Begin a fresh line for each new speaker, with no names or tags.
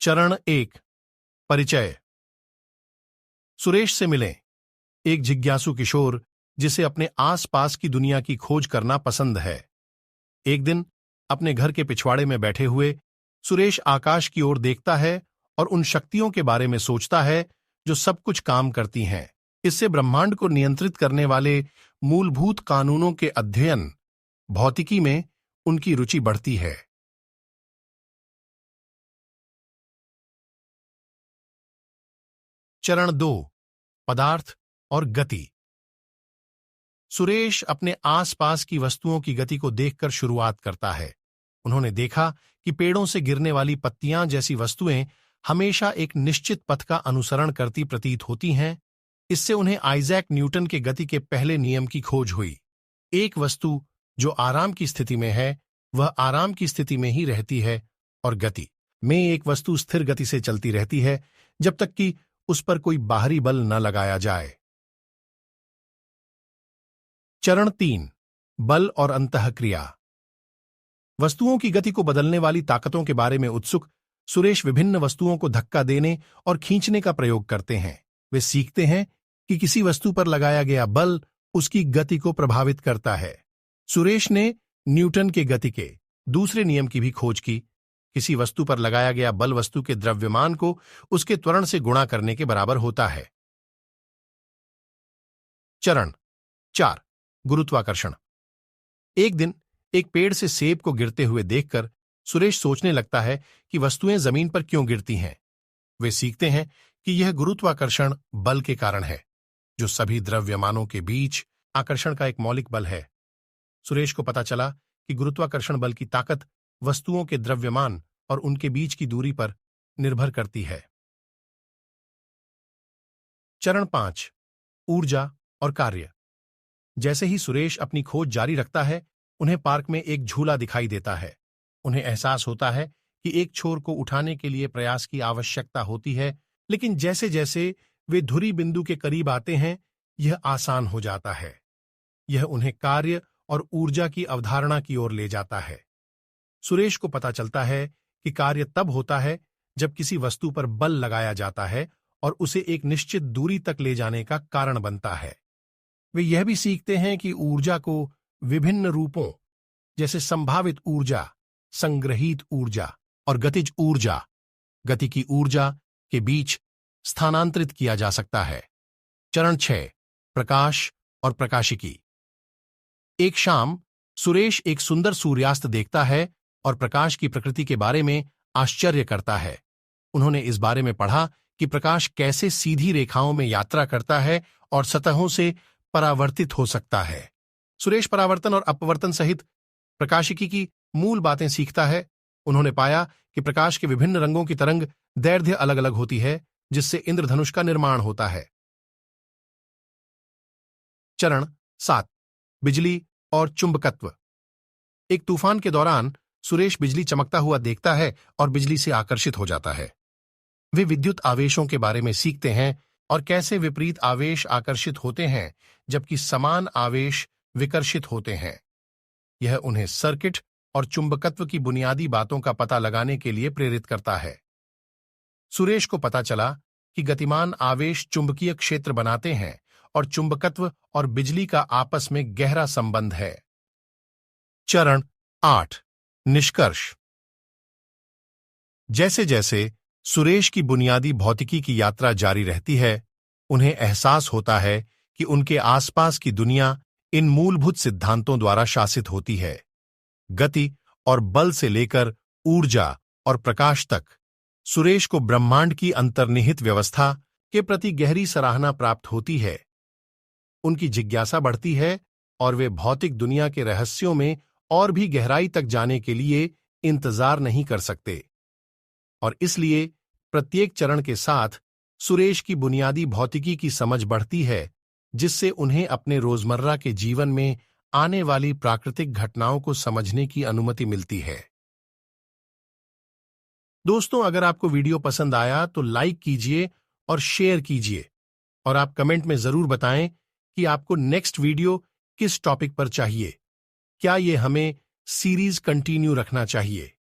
चरण 1। परिचय। सुरेश से मिलें। एक जिज्ञासु किशोर जिसे अपने आसपास की दुनिया की खोज करना पसंद है। एक दिन अपने घर के पिछवाड़े में बैठे हुए सुरेश आकाश की ओर देखता है और उन शक्तियों के बारे में सोचता है जो सब कुछ काम करती हैं। इससे ब्रह्मांड को नियंत्रित करने वाले मूलभूत कानूनों के अध्ययन, भौतिकी में उनकी रुचि बढ़ती है। चरण 2। पदार्थ और गति। सुरेश अपने आसपास की वस्तुओं की गति को देखकर शुरुआत करता है। उन्होंने देखा कि पेड़ों से गिरने वाली पत्तियां जैसी वस्तुएं हमेशा एक निश्चित पथ का अनुसरण करती प्रतीत होती हैं। इससे उन्हें आइजैक न्यूटन के गति के पहले नियम की खोज हुई। एक वस्तु जो आराम की स्थिति में है वह आराम की स्थिति में ही रहती है, और गति में एक वस्तु स्थिर गति से चलती रहती है जब तक कि उस पर कोई बाहरी बल न लगाया जाए। चरण 3। बल और अंतःक्रिया। वस्तुओं की गति को बदलने वाली ताकतों के बारे में उत्सुक सुरेश विभिन्न वस्तुओं को धक्का देने और खींचने का प्रयोग करते हैं। वे सीखते हैं कि किसी वस्तु पर लगाया गया बल उसकी गति को प्रभावित करता है। सुरेश ने न्यूटन के गति के दूसरे नियम की भी खोज की। किसी वस्तु पर लगाया गया बल वस्तु के द्रव्यमान को उसके त्वरण से गुणा करने के बराबर होता है। चरण 4। गुरुत्वाकर्षण। एक दिन एक पेड़ से सेब को गिरते हुए देखकर सुरेश सोचने लगता है कि वस्तुएं जमीन पर क्यों गिरती हैं। वे सीखते हैं कि यह गुरुत्वाकर्षण बल के कारण है, जो सभी द्रव्यमानों के बीच आकर्षण का एक मौलिक बल है। सुरेश को पता चला कि गुरुत्वाकर्षण बल की ताकत वस्तुओं के द्रव्यमान और उनके बीच की दूरी पर निर्भर करती है। चरण 5। ऊर्जा और कार्य। जैसे ही सुरेश अपनी खोज जारी रखता है, उन्हें पार्क में एक झूला दिखाई देता है। उन्हें एहसास होता है कि एक छोर को उठाने के लिए प्रयास की आवश्यकता होती है, लेकिन जैसे जैसे वे धुरी बिंदु के करीब आते हैं, यह आसान हो जाता है। यह उन्हें कार्य और ऊर्जा की अवधारणा की ओर ले जाता है। सुरेश को पता चलता है कि कार्य तब होता है जब किसी वस्तु पर बल लगाया जाता है और उसे एक निश्चित दूरी तक ले जाने का कारण बनता है। वे यह भी सीखते हैं कि ऊर्जा को विभिन्न रूपों जैसे संभावित ऊर्जा, संग्रहीत ऊर्जा और गतिज ऊर्जा, गति की ऊर्जा के बीच स्थानांतरित किया जा सकता है। चरण 6। प्रकाश और प्रकाशिकी। एक शाम सुरेश एक सुंदर सूर्यास्त देखता है और प्रकाश की प्रकृति के बारे में आश्चर्य करता है। उन्होंने इस बारे में पढ़ा कि प्रकाश कैसे सीधी रेखाओं में यात्रा करता है और सतहों से परावर्तित हो सकता है। सुरेश परावर्तन और अपवर्तन सहित प्रकाशिकी की मूल बातें सीखता है। उन्होंने पाया कि प्रकाश के विभिन्न रंगों की तरंग दैर्ध्य अलग अलग होती है, जिससे इंद्रधनुष का निर्माण होता है। चरण 7। बिजली और चुंबकत्व। एक तूफान के दौरान सुरेश बिजली चमकता हुआ देखता है और बिजली से आकर्षित हो जाता है। वे विद्युत आवेशों के बारे में सीखते हैं और कैसे विपरीत आवेश आकर्षित होते हैं जबकि समान आवेश विकर्षित होते हैं। यह उन्हें सर्किट और चुंबकत्व की बुनियादी बातों का पता लगाने के लिए प्रेरित करता है। सुरेश को पता चला कि गतिमान आवेश चुंबकीय क्षेत्र बनाते हैं और चुंबकत्व और बिजली का आपस में गहरा संबंध है। चरण 8। निष्कर्ष। जैसे जैसे सुरेश की बुनियादी भौतिकी की यात्रा जारी रहती है, उन्हें एहसास होता है कि उनके आसपास की दुनिया इन मूलभूत सिद्धांतों द्वारा शासित होती है। गति और बल से लेकर ऊर्जा और प्रकाश तक सुरेश को ब्रह्मांड की अंतर्निहित व्यवस्था के प्रति गहरी सराहना प्राप्त होती है। उनकी जिज्ञासा बढ़ती है और वे भौतिक दुनिया के रहस्यों में और भी गहराई तक जाने के लिए इंतजार नहीं कर सकते। और इसलिए प्रत्येक चरण के साथ सुरेश की बुनियादी भौतिकी की समझ बढ़ती है, जिससे उन्हें अपने रोजमर्रा के जीवन में आने वाली प्राकृतिक घटनाओं को समझने की अनुमति मिलती है। दोस्तों, अगर आपको वीडियो पसंद आया तो लाइक कीजिए और शेयर कीजिए, और आप कमेंट में जरूर बताएं कि आपको नेक्स्ट वीडियो किस टॉपिक पर चाहिए। क्या ये हमें सीरीज कंटिन्यू रखना चाहिए?